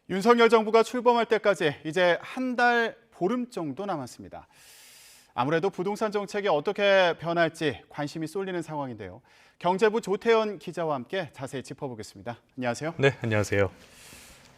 윤석열 정부가 출범할 때까지 이제 한 달 보름 정도 남았습니다. 아무래도 부동산 정책이 어떻게 변할지 관심이 쏠리는 상황인데요. 경제부 조태현 기자와 함께 자세히 짚어보겠습니다. 안녕하세요. 네, 안녕하세요.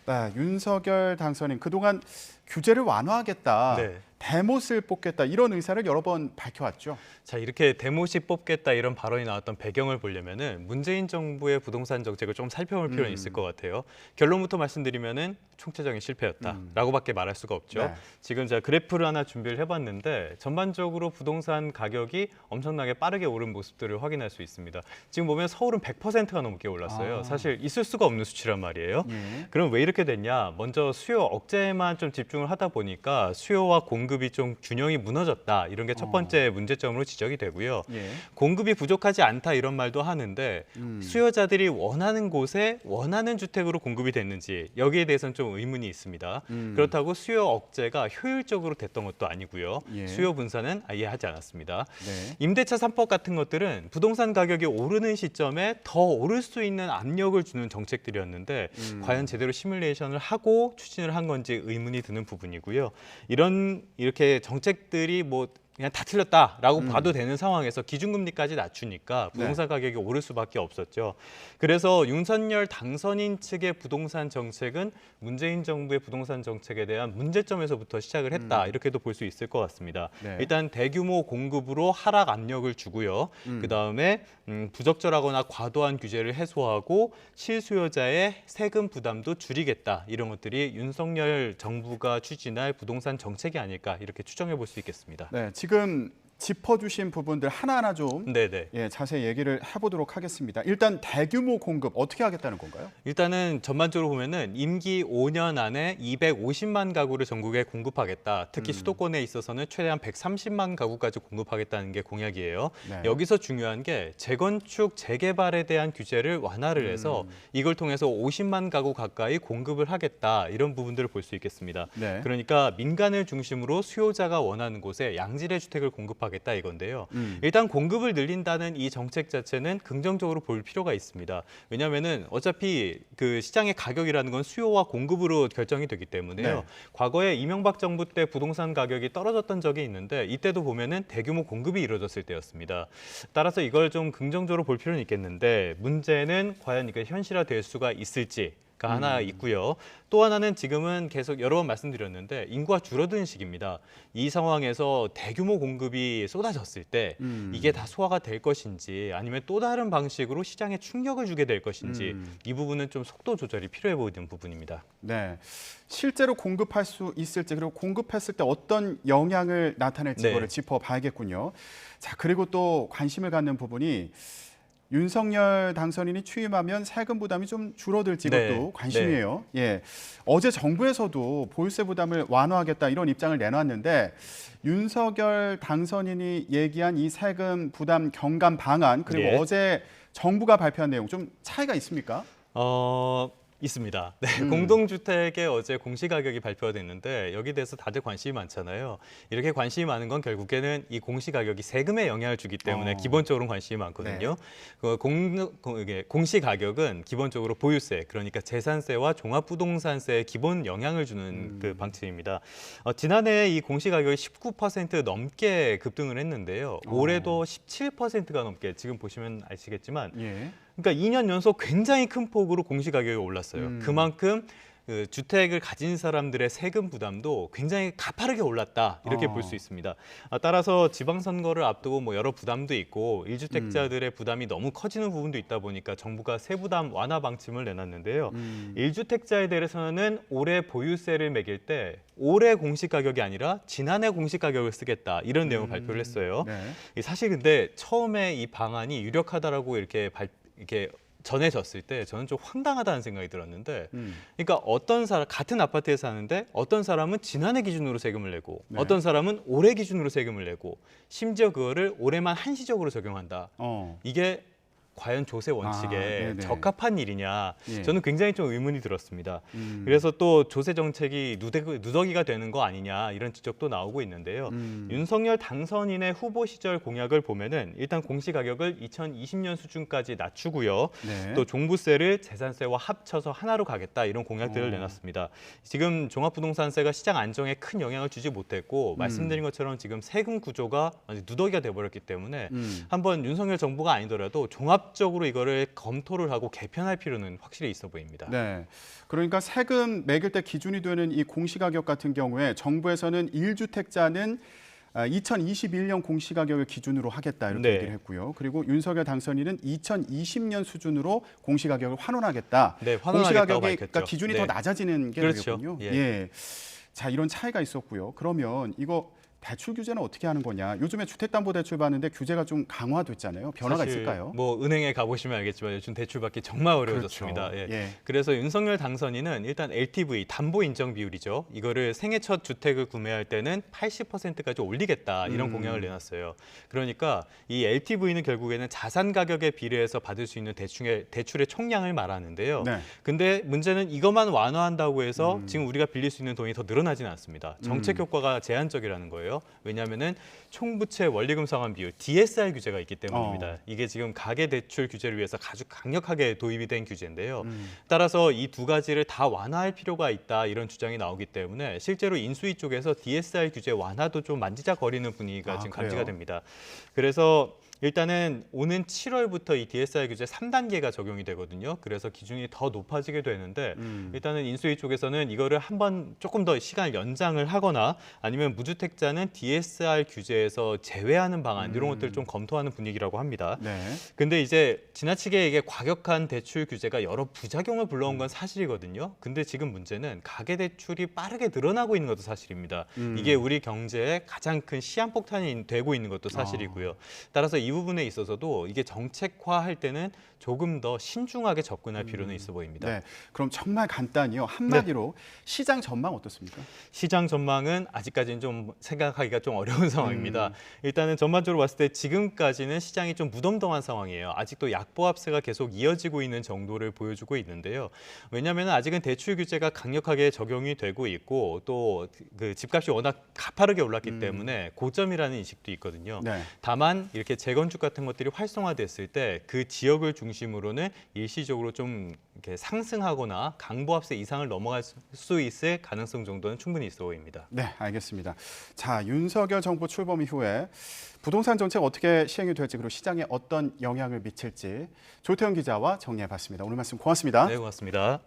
네, 윤석열 당선인 그동안 규제를 완화하겠다, 네. 대못을 뽑겠다 이런 의사를 여러 번 밝혀왔죠. 자, 이렇게 대못이 뽑겠다 이런 발언이 나왔던 배경을 보려면은 문재인 정부의 부동산 정책을 좀 살펴볼 필요는 있을 것 같아요. 결론부터 말씀드리면은 총체적인 실패였다라고밖에 말할 수가 없죠. 네. 지금 제가 그래프를 하나 준비를 해봤는데 전반적으로 부동산 가격이 엄청나게 빠르게 오른 모습들을 확인할 수 있습니다. 지금 보면 서울은 100%가 넘게 올랐어요. 사실 있을 수가 없는 수치란 말이에요. 예. 그럼 왜 이렇게 됐냐? 먼저 수요 억제에만 좀 집중을 하다 보니까 수요와 공급이 좀 균형이 무너졌다. 이런 게 첫 번째 문제점으로 지적이 되고요. 예. 공급이 부족하지 않다 이런 말도 하는데 수요자들이 원하는 곳에 원하는 주택으로 공급이 됐는지 여기에 대해서는 좀 의문이 있습니다. 그렇다고 수요 억제가 효율적으로 됐던 것도 아니고요. 예. 수요 분산은 아예 하지 않았습니다. 네. 임대차 3법 같은 것들은 부동산 가격이 오르는 시점에 더 오를 수 있는 압력을 주는 정책들이었는데 과연 제대로 시뮬레이션을 하고 추진을 한 건지 의문이 드는 부분이고요. 이렇게 정책들이 뭐 그냥 다 틀렸다라고 봐도 되는 상황에서 기준금리까지 낮추니까 부동산 가격이 오를 수밖에 없었죠. 그래서 윤석열 당선인 측의 부동산 정책은 문재인 정부의 부동산 정책에 대한 문제점에서부터 시작을 했다. 이렇게도 볼 수 있을 것 같습니다. 네. 일단 대규모 공급으로 하락 압력을 주고요. 그다음에 부적절하거나 과도한 규제를 해소하고 실수요자의 세금 부담도 줄이겠다. 이런 것들이 윤석열 정부가 추진할 부동산 정책이 아닐까 이렇게 추정해 볼 수 있겠습니다. 네, 지금 짚어주신 부분들 하나하나 좀 네네. 자세히 얘기를 해보도록 하겠습니다. 일단 대규모 공급 어떻게 하겠다는 건가요? 일단은 전반적으로 보면은 임기 5년 안에 250만 가구를 전국에 공급하겠다. 특히 수도권에 있어서는 최대한 130만 가구까지 공급하겠다는 게 공약이에요. 네. 여기서 중요한 게 재건축, 재개발에 대한 규제를 완화를 해서 이걸 통해서 50만 가구 가까이 공급을 하겠다. 이런 부분들을 볼 수 있겠습니다. 네. 그러니까 민간을 중심으로 수요자가 원하는 곳에 양질의 주택을 공급하겠다 이건데요. 일단 공급을 늘린다는 이 정책 자체는 긍정적으로 볼 필요가 있습니다. 왜냐하면은 어차피 그 시장의 가격이라는 건 수요와 공급으로 결정이 되기 때문에요. 네. 과거에 이명박 정부 때 부동산 가격이 떨어졌던 적이 있는데 이때도 보면은 대규모 공급이 이루어졌을 때였습니다. 따라서 이걸 좀 긍정적으로 볼 필요는 있겠는데 문제는 과연 이게 현실화될 수가 있을지. 가 하나 있고요. 또 하나는 지금은 계속 여러 번 말씀드렸는데 인구가 줄어드는 시기입니다. 이 상황에서 대규모 공급이 쏟아졌을 때 이게 다 소화가 될 것인지 아니면 또 다른 방식으로 시장에 충격을 주게 될 것인지 이 부분은 좀 속도 조절이 필요해 보이는 부분입니다. 네, 실제로 공급할 수 있을지 그리고 공급했을 때 어떤 영향을 나타낼지 네. 이거를 짚어봐야겠군요. 자, 그리고 또 관심을 갖는 부분이 윤석열 당선인이 취임하면 세금 부담이 좀 줄어들지 이것도 네. 관심이에요. 예, 어제 정부에서도 보유세 부담을 완화하겠다 이런 입장을 내놨는데 윤석열 당선인이 얘기한 이 세금 부담 경감 방안 그리고 예. 어제 정부가 발표한 내용 좀 차이가 있습니까? 있습니다. 네, 공동주택의 어제 공시가격이 발표가 됐는데 여기 대해서 다들 관심이 많잖아요. 이렇게 관심이 많은 건 결국에는 이 공시가격이 세금에 영향을 주기 때문에 기본적으로 관심이 많거든요. 이게 공시가격은 기본적으로 보유세, 그러니까 재산세와 종합부동산세에 기본 영향을 주는 그 방침입니다. 지난해 이 공시가격이 19% 넘게 급등을 했는데요. 올해도 17%가 넘게 지금 보시면 아시겠지만 예. 그러니까 2년 연속 굉장히 큰 폭으로 공시가격이 올랐어요. 그만큼 그 주택을 가진 사람들의 세금 부담도 굉장히 가파르게 올랐다 이렇게 볼 수 있습니다. 따라서 지방선거를 앞두고 뭐 여러 부담도 있고 1주택자들의 부담이 너무 커지는 부분도 있다 보니까 정부가 세부담 완화 방침을 내놨는데요. 1주택자에 대해서는 올해 보유세를 매길 때 올해 공시가격이 아니라 지난해 공시가격을 쓰겠다 이런 내용을 발표를 했어요. 네. 사실 근데 처음에 이 방안이 유력하다라고 이렇게 전해졌을 때 저는 좀 황당하다는 생각이 들었는데 그러니까 어떤 사람 같은 아파트에 사는데 어떤 사람은 지난해 기준으로 세금을 내고 네. 어떤 사람은 올해 기준으로 세금을 내고 심지어 그거를 올해만 한시적으로 적용한다. 어. 이게 과연 조세 원칙에 네네. 적합한 일이냐 예. 저는 굉장히 좀 의문이 들었습니다. 그래서 또 조세 정책이 누더기가 되는 거 아니냐 이런 지적도 나오고 있는데요. 윤석열 당선인의 후보 시절 공약을 보면은 일단 공시가격을 2020년 수준까지 낮추고요. 네. 또 종부세를 재산세와 합쳐서 하나로 가겠다 이런 공약들을 내놨습니다. 지금 종합부동산세가 시장 안정에 큰 영향을 주지 못했고 말씀드린 것처럼 지금 세금 구조가 완전 누더기가 돼버렸기 때문에 한번 윤석열 정부가 아니더라도 종합적으로 이거를 검토를 하고 개편할 필요는 확실히 있어 보입니다. 네. 그러니까 세금 매길 때 기준이 되는 이 공시가격 같은 경우에 정부에서는 1주택자는 2021년 공시가격을 기준으로 하겠다 이렇게 네. 얘기를 했고요. 그리고 윤석열 당선인은 2020년 수준으로 공시가격을 환원하겠다. 네, 환원하겠다고 공시가격이 밝혔죠. 그러니까 기준이 네. 더 낮아지는 게 그렇죠. 되겠군요. 예. 자, 이런 차이가 있었고요. 그러면 이거 대출 규제는 어떻게 하는 거냐? 요즘에 주택담보대출 받는데 규제가 좀 강화됐잖아요. 변화가 사실 있을까요? 뭐 은행에 가보시면 알겠지만 요즘 대출 받기 정말 어려워졌습니다. 그렇죠. 예. 예. 그래서 윤석열 당선인은 일단 LTV 담보 인정 비율이죠. 이거를 생애 첫 주택을 구매할 때는 80%까지 올리겠다 이런 공약을 내놨어요. 그러니까 이 LTV는 결국에는 자산 가격에 비례해서 받을 수 있는 대출의 총량을 말하는데요. 네. 근데 문제는 이것만 완화한다고 해서 지금 우리가 빌릴 수 있는 돈이 더 늘어나지는 않습니다. 정책 효과가 제한적이라는 거예요. 왜냐하면은 총부채 원리금 상환 비율 DSR 규제가 있기 때문입니다. 이게 지금 가계 대출 규제를 위해서 아주 강력하게 도입이 된 규제인데요. 따라서 이 두 가지를 다 완화할 필요가 있다 이런 주장이 나오기 때문에 실제로 인수위 쪽에서 DSR 규제 완화도 좀 만지작거리는 분위기가 지금 감지가 그래요? 됩니다. 그래서 일단은 오는 7월부터 이 DSR 규제 3단계가 적용이 되거든요. 그래서 기준이 더 높아지게 되는데 일단은 인수위 쪽에서는 이거를 한번 조금 더 시간을 연장을 하거나 아니면 무주택자는 DSR 규제에서 제외하는 방안 이런 것들을 좀 검토하는 분위기라고 합니다. 네. 근데 이제 지나치게 이게 과격한 대출 규제가 여러 부작용을 불러온 건 사실이거든요. 근데 지금 문제는 가계대출이 빠르게 늘어나고 있는 것도 사실입니다. 이게 우리 경제에 가장 큰 시한폭탄이 되고 있는 것도 사실이고요. 따라서 이 부분에 있어서도 이게 정책화할 때는 조금 더 신중하게 접근할 필요는 있어 보입니다. 네. 그럼 정말 간단히요. 한마디로 시장 전망 어떻습니까? 시장 전망은 아직까지는 좀 생각하기가 좀 어려운 상황입니다. 일단은 전반적으로 봤을 때 지금까지는 시장이 좀 무덤덤한 상황이에요. 아직도 약보합세가 계속 이어지고 있는 정도를 보여주고 있는데요. 왜냐하면 아직은 대출 규제가 강력하게 적용이 되고 있고 또 그 집값이 워낙 가파르게 올랐기 때문에 고점이라는 인식도 있거든요. 네. 다만 이렇게 재건축 같은 것들이 활성화됐을 때 그 지역을 중심으로는 일시적으로 좀 이렇게 상승하거나 강보합세 이상을 넘어갈 수 있을 가능성 정도는 충분히 있어 보입니다. 네, 알겠습니다. 자, 윤석열 정부 출범 이후에 부동산 정책 어떻게 시행이 될지 그리고 시장에 어떤 영향을 미칠지 조태현 기자와 정리해봤습니다. 오늘 말씀 고맙습니다. 네, 고맙습니다.